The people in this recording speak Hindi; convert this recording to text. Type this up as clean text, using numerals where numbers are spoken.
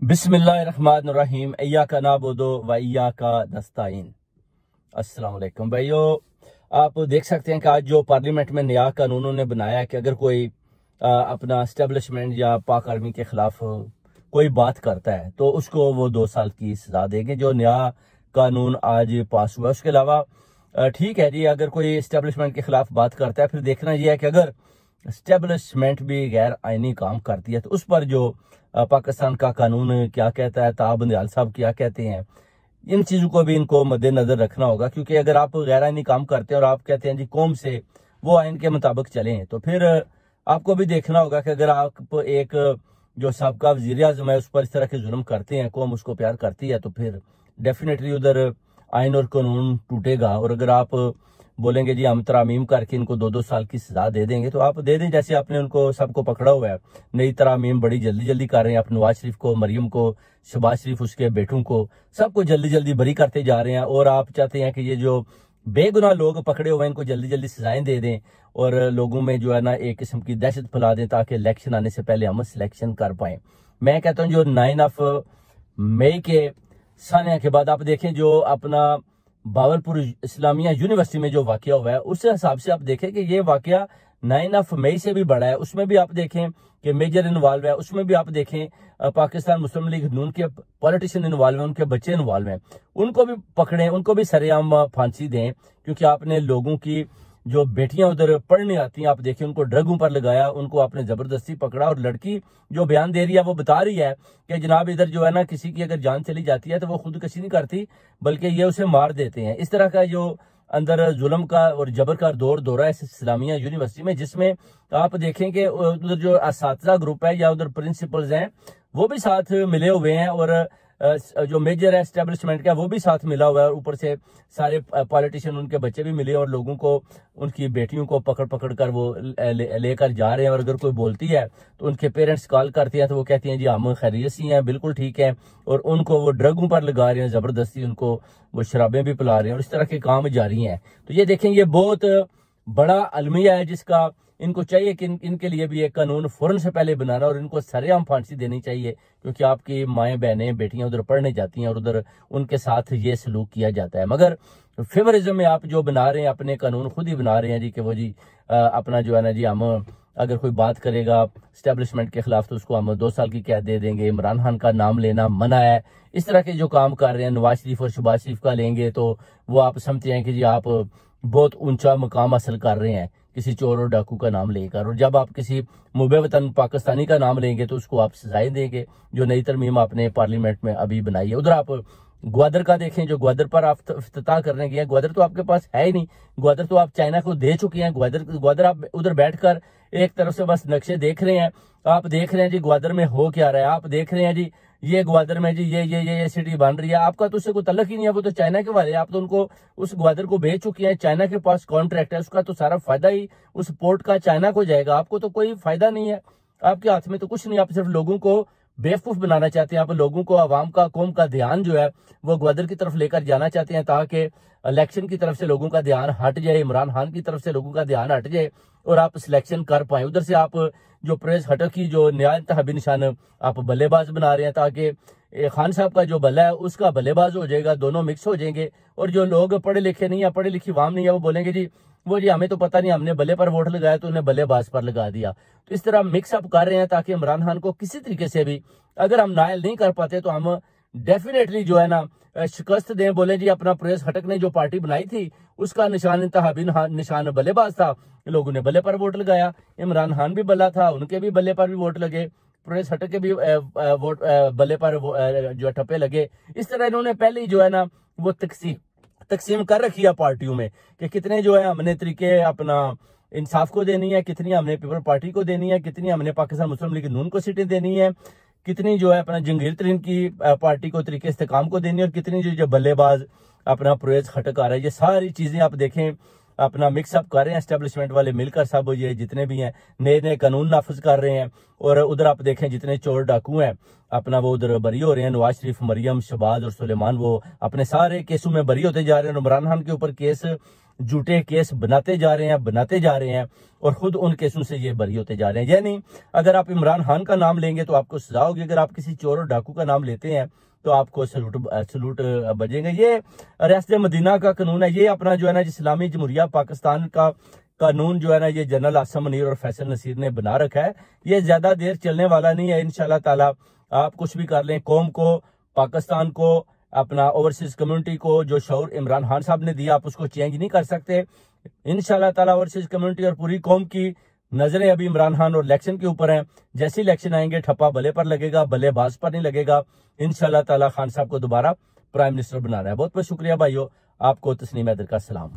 बिस्मिल्लाहिर्रहमानिर्रहीम इय्याका नअबुदु व इय्याका नस्तईन। अस्सलाम वालेकुम भाइयों, आप देख सकते हैं कि आज जो पार्लियामेंट में नया कानून उन्होंने बनाया है कि अगर कोई अपना एस्टेब्लिशमेंट या पाक आर्मी के खिलाफ कोई बात करता है तो उसको वो 2 साल की सजा देंगे। जो नया कानून आज पास हुआ, उसके अलावा ठीक है जी, अगर कोई एस्टेब्लिशमेंट के खिलाफ बात करता है, फिर देखना यह है कि अगर एस्टेब्लिशमेंट भी गैर आईनी काम करती है तो उस पर जो पाकिस्तान का कानून क्या कहता है, ताब बंदियाल साहब क्या कहते हैं, इन चीज़ों को भी इनको मद्देनजर रखना होगा। क्योंकि अगर आप गैर आईनी काम करते हैं और आप कहते हैं जी कौम से वो आइन के मुताबिक चलें, तो फिर आपको भी देखना होगा कि अगर आप एक जो साबका वज़ीर आज़म है उस पर इस तरह के जुल्म करते हैं, कौम उसको प्यार करती है, तो फिर डेफिनेटली उधर आइन और कानून टूटेगा। और अगर आप बोलेंगे जी हम तरामीम करके इनको 2-2 साल की सजा दे देंगे, तो आप दे दें, जैसे आपने उनको सबको पकड़ा हुआ है। नई तरामीम बड़ी जल्दी जल्दी कर रहे हैं, आप नवाज शरीफ को, मरियम को, शहबाज शरीफ उसके बेटों को, सबको जल्दी जल्दी बरी करते जा रहे हैं। और आप चाहते हैं कि ये जो बेगुनाह लोग पकड़े हुए हैं इनको जल्दी जल्दी सजाएं दे दें और लोगों में जो है ना एक किस्म की दहशत फैला दें, ताकि इलेक्शन आने से पहले हम सिलेक्शन कर पाए। मैं कहता हूँ जो 9 मई के सानिया के बाद आप देखें जो अपना बावलपुर इस्लामिया यूनिवर्सिटी में जो वाकया हुआ है, उस हिसाब से आप देखें कि ये वाकया 9 मई से भी बड़ा है। उसमें भी आप देखें कि मेजर इन्वॉल्व है, उसमें भी आप देखें पाकिस्तान मुस्लिम लीग नून के पॉलिटिशियन इन्वॉल्व हैं, उनके बच्चे इन्वॉल्व हैं, उनको भी पकड़ें, उनको भी सरेआम फांसी दें। क्योंकि आपने लोगों की जो बेटियां उधर पढ़ने आती हैं, आप देखिए उनको ड्रगों पर लगाया, उनको आपने जबरदस्ती पकड़ा। और लड़की जो बयान दे रही है वो बता रही है कि जनाब इधर जो है ना किसी की अगर जान चली जाती है तो वो खुदकशी नहीं करती, बल्कि ये उसे मार देते हैं। इस तरह का जो अंदर जुल्म का और जबर का दौर दौरा है इस्लामिया यूनिवर्सिटी में, जिसमें आप देखें कि उधर जो असातिज़ा ग्रुप है या उधर प्रिंसिपल्स हैं वो भी साथ मिले हुए हैं, और जो मेजर है एस्टेब्लिशमेंट का वो भी साथ मिला हुआ है। और ऊपर से सारे पॉलिटिशियन, उनके बच्चे भी मिले और लोगों को, उनकी बेटियों को पकड़ पकड़ कर वो लेकर जा रहे हैं। और अगर कोई बोलती है तो उनके पेरेंट्स कॉल करते हैं तो वो कहती हैं जी हम खैरियत सी हैं, बिल्कुल ठीक है। और उनको वो ड्रगों पर लगा रहे हैं, जबरदस्ती उनको वो शराबें भी पिला रहे हैं, और इस तरह के काम जारी हैं। तो ये देखें, ये बहुत बड़ा अलमिया है जिसका इनको चाहिए कि इनके लिए भी एक कानून फौरन से पहले बनाना और इनको सरेआम फांसी देनी चाहिए। क्योंकि आपकी माएँ बहनें बेटियां उधर पढ़ने जाती हैं और उधर उनके साथ ये सलूक किया जाता है। मगर फेवरिज्म में आप जो बना रहे हैं, अपने कानून खुद ही बना रहे हैं जी कि वो जी अपना जो है ना जी हम अगर कोई बात करेगा एस्टेब्लिशमेंट के खिलाफ तो उसको हम 2 साल की कैद दे देंगे। इमरान खान का नाम लेना मना है। इस तरह के जो काम कर रहे हैं, नवाज शरीफ और शहबाज शरीफ का लेंगे तो वो आप समझते हैं कि जी आप बहुत ऊंचा मुकाम हासिल कर रहे हैं किसी चोर और डाकू का नाम लेकर। और जब आप किसी मुबे वतन पाकिस्तानी का नाम लेंगे तो उसको आप सजाएं देंगे, जो नई तरमीम आपने पार्लियामेंट में अभी बनाई है। उधर आप ग्वादर का देखें, जो ग्वादर पर आप इफ्तिताह करने गए, ग्वादर तो आपके पास है ही नहीं, ग्वादर तो आप चाइना को दे चुके हैं। ग्वादर आप उधर बैठकर एक तरफ से बस नक्शे देख रहे हैं, आप देख रहे हैं जी ग्वादर में हो क्या रहा है, आप देख रहे हैं जी ये ग्वादर में जी ये सिटी बन रही है। आपका तो उससे कोई तल्लक ही नहीं है, वो तो चाइना के वाले, आप तो उनको उस ग्वादर को बेच चुके हैं। चाइना के पास कॉन्ट्रैक्ट है, उसका तो सारा फायदा ही उस पोर्ट का चाइना को जाएगा, आपको तो कोई फायदा नहीं है, आपके हाथ में तो कुछ नहीं। आप सिर्फ लोगों को बेवकूफ बनाना चाहते हैं, आप लोगों को, आवाम का, कौम का ध्यान जो है वो ग्वादर की तरफ लेकर जाना चाहते हैं, ताकि इलेक्शन की तरफ से लोगों का ध्यान हट जाए, इमरान खान की तरफ से लोगों का ध्यान हट जाए और आप सिलेक्शन कर पाए। उधर से आप जो प्रेस हटक की जो नया इंतहाबी निशान आप बल्लेबाज बना रहे हैं, ताकि खान साहब का जो बल्ला है उसका बल्लेबाज हो जाएगा, दोनों मिक्स हो जाएंगे। और जो लोग पढ़े लिखे नहीं है, पढ़ी लिखी वाम नहीं है, वो बोलेंगे जी वो जी हमें तो पता नहीं, हमने बल्ले पर वोट लगाया तो उन्हें बल्लेबाज पर लगा दिया। तो इस तरह मिक्सअप कर रहे हैं ताकि इमरान खान को किसी तरीके से भी अगर हम नायल नहीं कर पाते तो हम डेफिनेटली जो है ना शिकस्त दें। बोले जी अपना प्रेस हटक ने जो पार्टी बनाई थी उसका निशान इंतहाबी निशान बल्लेबाज था, लोगों ने बल्ले पर वोट लगाया। इमरान खान भी बल्ला था, उनके भी बल्ले पर भी वोट लगे, प्रेस हटक के भी वोट बल्ले पर जो ठप्पे लगे। इस तरह इन्होंने पहले ही जो है ना वो तकसीम कर रखी है पार्टियों में कि कितने जो है हमने तरीके अपना इंसाफ को देनी है, कितनी हमने पीपल पार्टी को देनी है, कितनी हमने पाकिस्तान मुस्लिम लीग नून को सीटें देनी है, कितनी जो है अपना जंगीर तरीन की पार्टी को तरीके इस्तेकाम को देनी है, और कितनी जो बल्लेबाज अपना प्रेस हटक आ रहा है। ये सारी चीजें आप देखें अपना मिक्सअप कर रहे हैं एस्टेब्लिशमेंट वाले मिलकर, सब ये जितने भी हैं नए नए कानून नाफिज कर रहे हैं। और उधर आप देखें जितने चोर डाकू हैं अपना वो उधर बरी हो रहे हैं। नवाज शरीफ, मरियम, शहबाज और सुलेमान वो अपने सारे केसों में बरी होते जा रहे हैं। इमरान खान के ऊपर केस झूठे केस बनाते जा रहे हैं और खुद उन केसों से ये बरी होते जा रहे हैं। यानी अगर आप इमरान खान का नाम लेंगे तो आपको सजा होगी, अगर आप किसी चोर और डाकू का नाम लेते हैं तो आपको सलूट बजेंगे। ये रियासत मदीना का कानून है, ये अपना जो है ना इस्लामी जमहूरिया पाकिस्तान का कानून जो है ना ये जनरल आसम मुनीर और फैसल नसीर ने बना रखा है। ये ज्यादा देर चलने वाला नहीं है। इंशाल्लाह ताला आप कुछ भी कर लें, कौम को, पाकिस्तान को, अपना ओवरसीज कम्युनिटी को जो शऊर इमरान खान साहब ने दिया आप उसको चेंज नहीं कर सकते। इंशाल्लाह ताला ओवरसीज कम्युनिटी और पूरी कौम की नजरें अभी इमरान खान और इलेक्शन के ऊपर हैं। जैसे इलेक्शन आएंगे ठप्पा भले पर लगेगा, बल्लेबाज पर नहीं लगेगा। इंशाल्लाह ताला खान साहब को दोबारा प्राइम मिनिस्टर बनाना है। बहुत बहुत शुक्रिया भाइयों, आपको तस्नीम हैदर का सलाम।